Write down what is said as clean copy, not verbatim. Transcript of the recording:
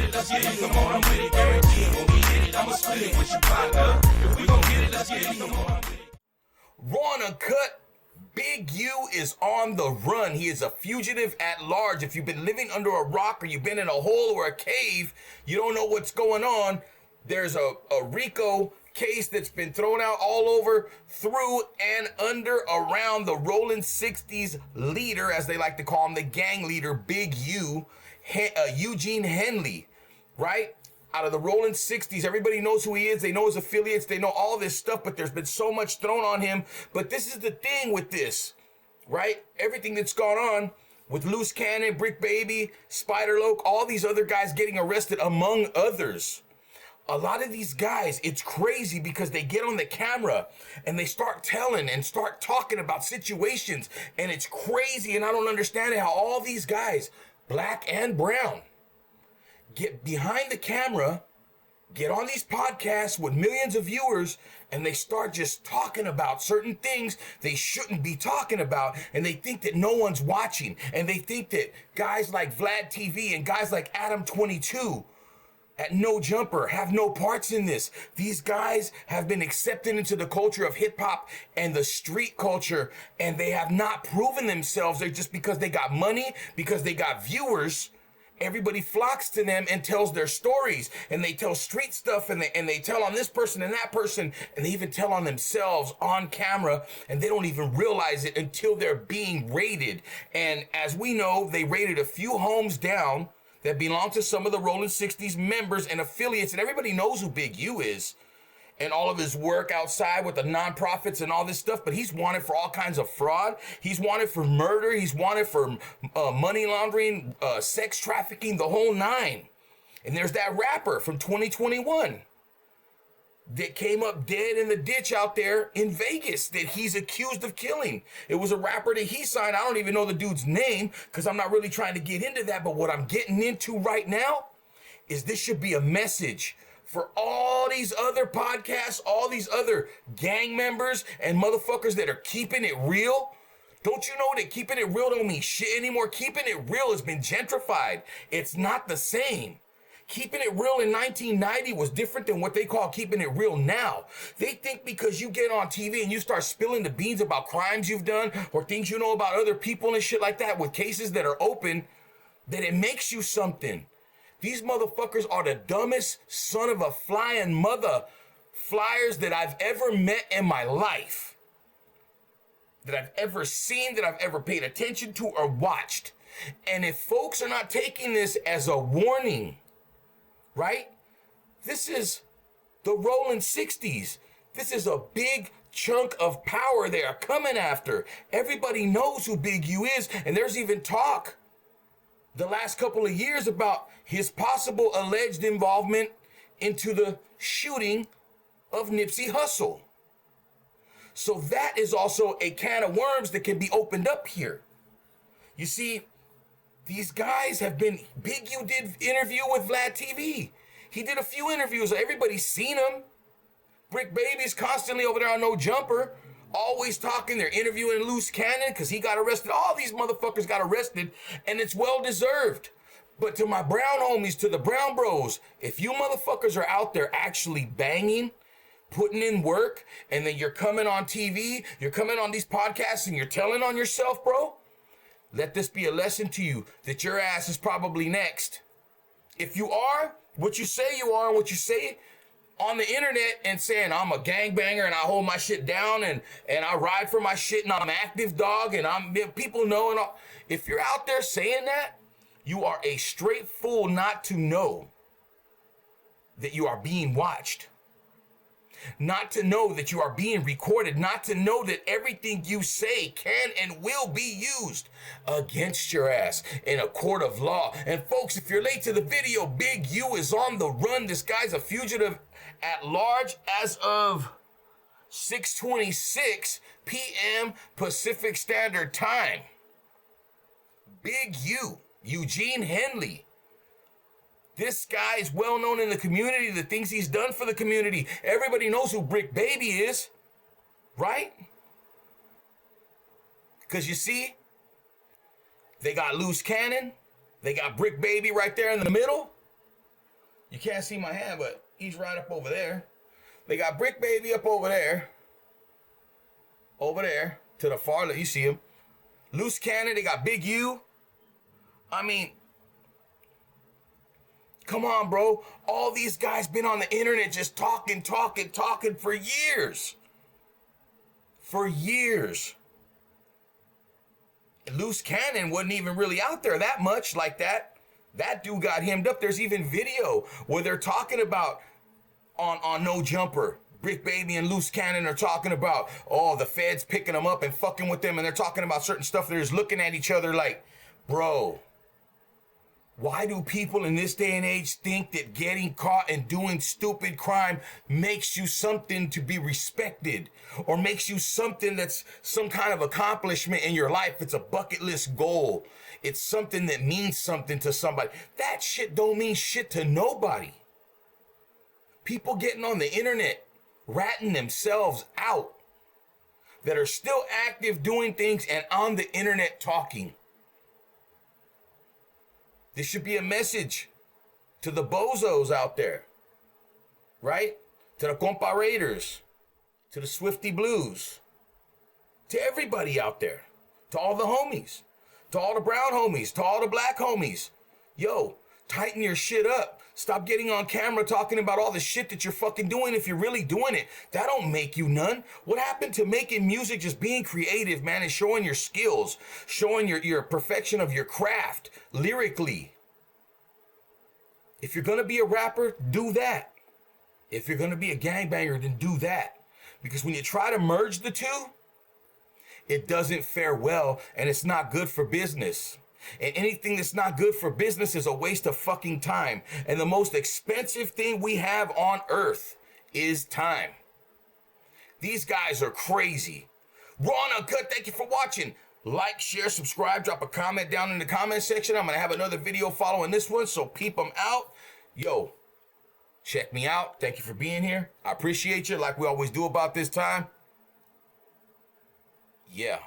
it, let's get it. Come on, I'm with it, guarantee it. When we hit it, I'ma split it with your partner. If we gon' get it, let's get it. Come on, I'm with it. Raw&Uncut, Big U is on the run. He is a fugitive at large. If you've been living under a rock or you've been in a hole or a cave, you don't know what's going on. There's a RICO case that's been thrown out all over, through and under, around the Rollin 60's leader, as they like to call him, the gang leader, Big U, Eugene Henley, right? Out of the Rollin 60's, everybody knows who he is. They know his affiliates. They know all this stuff, but there's been so much thrown on him. But this is the thing with this, right? Everything that's gone on with Loose Cannon, Brick Baby, Spider Loke, all these other guys getting arrested, among others. A lot of these guys, it's crazy because they get on the camera and they start telling and start talking about situations, and it's crazy, and I don't understand it, how all these guys, black and brown, get behind the camera, get on these podcasts with millions of viewers, and they start just talking about certain things they shouldn't be talking about, and they think that no one's watching, and they think that guys like Vlad TV and guys like Adam 22 at No Jumper have no parts in this. These guys have been accepted into the culture of hip hop and the street culture, and they have not proven themselves. They're just, because they got money, because they got viewers, everybody flocks to them and tells their stories, and they tell street stuff, and they tell on this person and that person, and they even tell on themselves on camera, and they don't even realize it until they're being raided. And as we know, they raided a few homes down that belong to some of the Rollin 60's members and affiliates, and everybody knows who Big U is and all of his work outside with the nonprofits and all this stuff, but he's wanted for all kinds of fraud. He's wanted for murder. He's wanted for money laundering, sex trafficking, the whole nine. And there's that rapper from 2021 that came up dead in the ditch out there in Vegas that he's accused of killing. It was a rapper that he signed. I don't even know the dude's name because I'm not really trying to get into that. But what I'm getting into right now is this should be a message for all these other podcasts, all these other gang members and motherfuckers that are keeping it real. Don't you know that keeping it real don't mean shit anymore? Keeping it real has been gentrified. It's not the same. Keeping it real in 1990 was different than what they call keeping it real now. They think because you get on TV and you start spilling the beans about crimes you've done or things you know about other people and shit like that with cases that are open, that it makes you something. These motherfuckers are the dumbest son of a flying mother flyers that I've ever met in my life, that I've ever seen, that I've ever paid attention to or watched. And if folks are not taking this as a warning, right? This is the Rollin 60's. This is a big chunk of power they are coming after. Everybody knows who Big U is, and there's even talk the last couple of years about his possible alleged involvement into the shooting of Nipsey Hussle. So that is also a can of worms that can be opened up here. You see, these guys have been, Big U did interview with Vlad TV. He did a few interviews. Everybody's seen him. Brick Baby's constantly over there on No Jumper, always talking. They're interviewing Loose Cannon because he got arrested. All these motherfuckers got arrested, and it's well deserved. But to my brown homies, to the brown bros, if you motherfuckers are out there actually banging, putting in work, and then you're coming on TV, you're coming on these podcasts, and you're telling on yourself, bro, let this be a lesson to you that your ass is probably next. If you are what you say you are and what you say on the internet and saying I'm a gangbanger and I hold my shit down and I ride for my shit and I'm an active dog and people know and all. If you're out there saying that, you are a straight fool not to know that you are being watched. Not to know that you are being recorded, not to know that everything you say can and will be used against your ass in a court of law. And folks, if you're late to the video, Big U is on the run. This guy's a fugitive at large as of 6:26 p.m. Pacific Standard Time. Big U, Eugene Henley. This guy is well known in the community, the things he's done for the community. Everybody knows who Brick Baby is, right? Because you see, they got Loose Cannon, they got Brick Baby right there in the middle, You can't see my hand, but he's right up over there. They got Brick Baby up over there. Over there to the far left. You see him. Loose Cannon. They got Big U. I mean, come on, bro. All these guys been on the internet just talking for years. For years. Loose Cannon wasn't even really out there that much like that. That dude got hemmed up. There's even video where they're talking about on No Jumper. Brick Baby and Loose Cannon are talking about, oh, the feds picking them up and fucking with them, and they're talking about certain stuff. They're just looking at each other like, bro, why do people in this day and age think that getting caught and doing stupid crime makes you something to be respected or makes you something that's some kind of accomplishment in your life? It's a bucket list goal. It's something that means something to somebody. That shit don't mean shit to nobody. People getting on the internet, ratting themselves out, that are still active doing things and on the internet talking. This should be a message to the bozos out there, right? To the comparators, to the Swifty Blues, to everybody out there, to all the homies, to all the brown homies, to all the black homies. Yo, tighten your shit up. Stop getting on camera talking about all the shit that you're fucking doing if you're really doing it. That don't make you none. What happened to making music, just being creative, man, and showing your skills, showing your perfection of your craft lyrically? If you're going to be a rapper, do that. If you're going to be a gangbanger, then do that. Because when you try to merge the two, it doesn't fare well, and it's not good for business. And anything that's not good for business is a waste of fucking time. And the most expensive thing we have on earth is time. These guys are crazy. Raw&Uncut, thank you for watching. Like, share, subscribe, drop a comment down in the comment section. I'm going to have another video following this one, so peep them out. Yo, check me out. Thank you for being here. I appreciate you like we always do about this time. Yeah.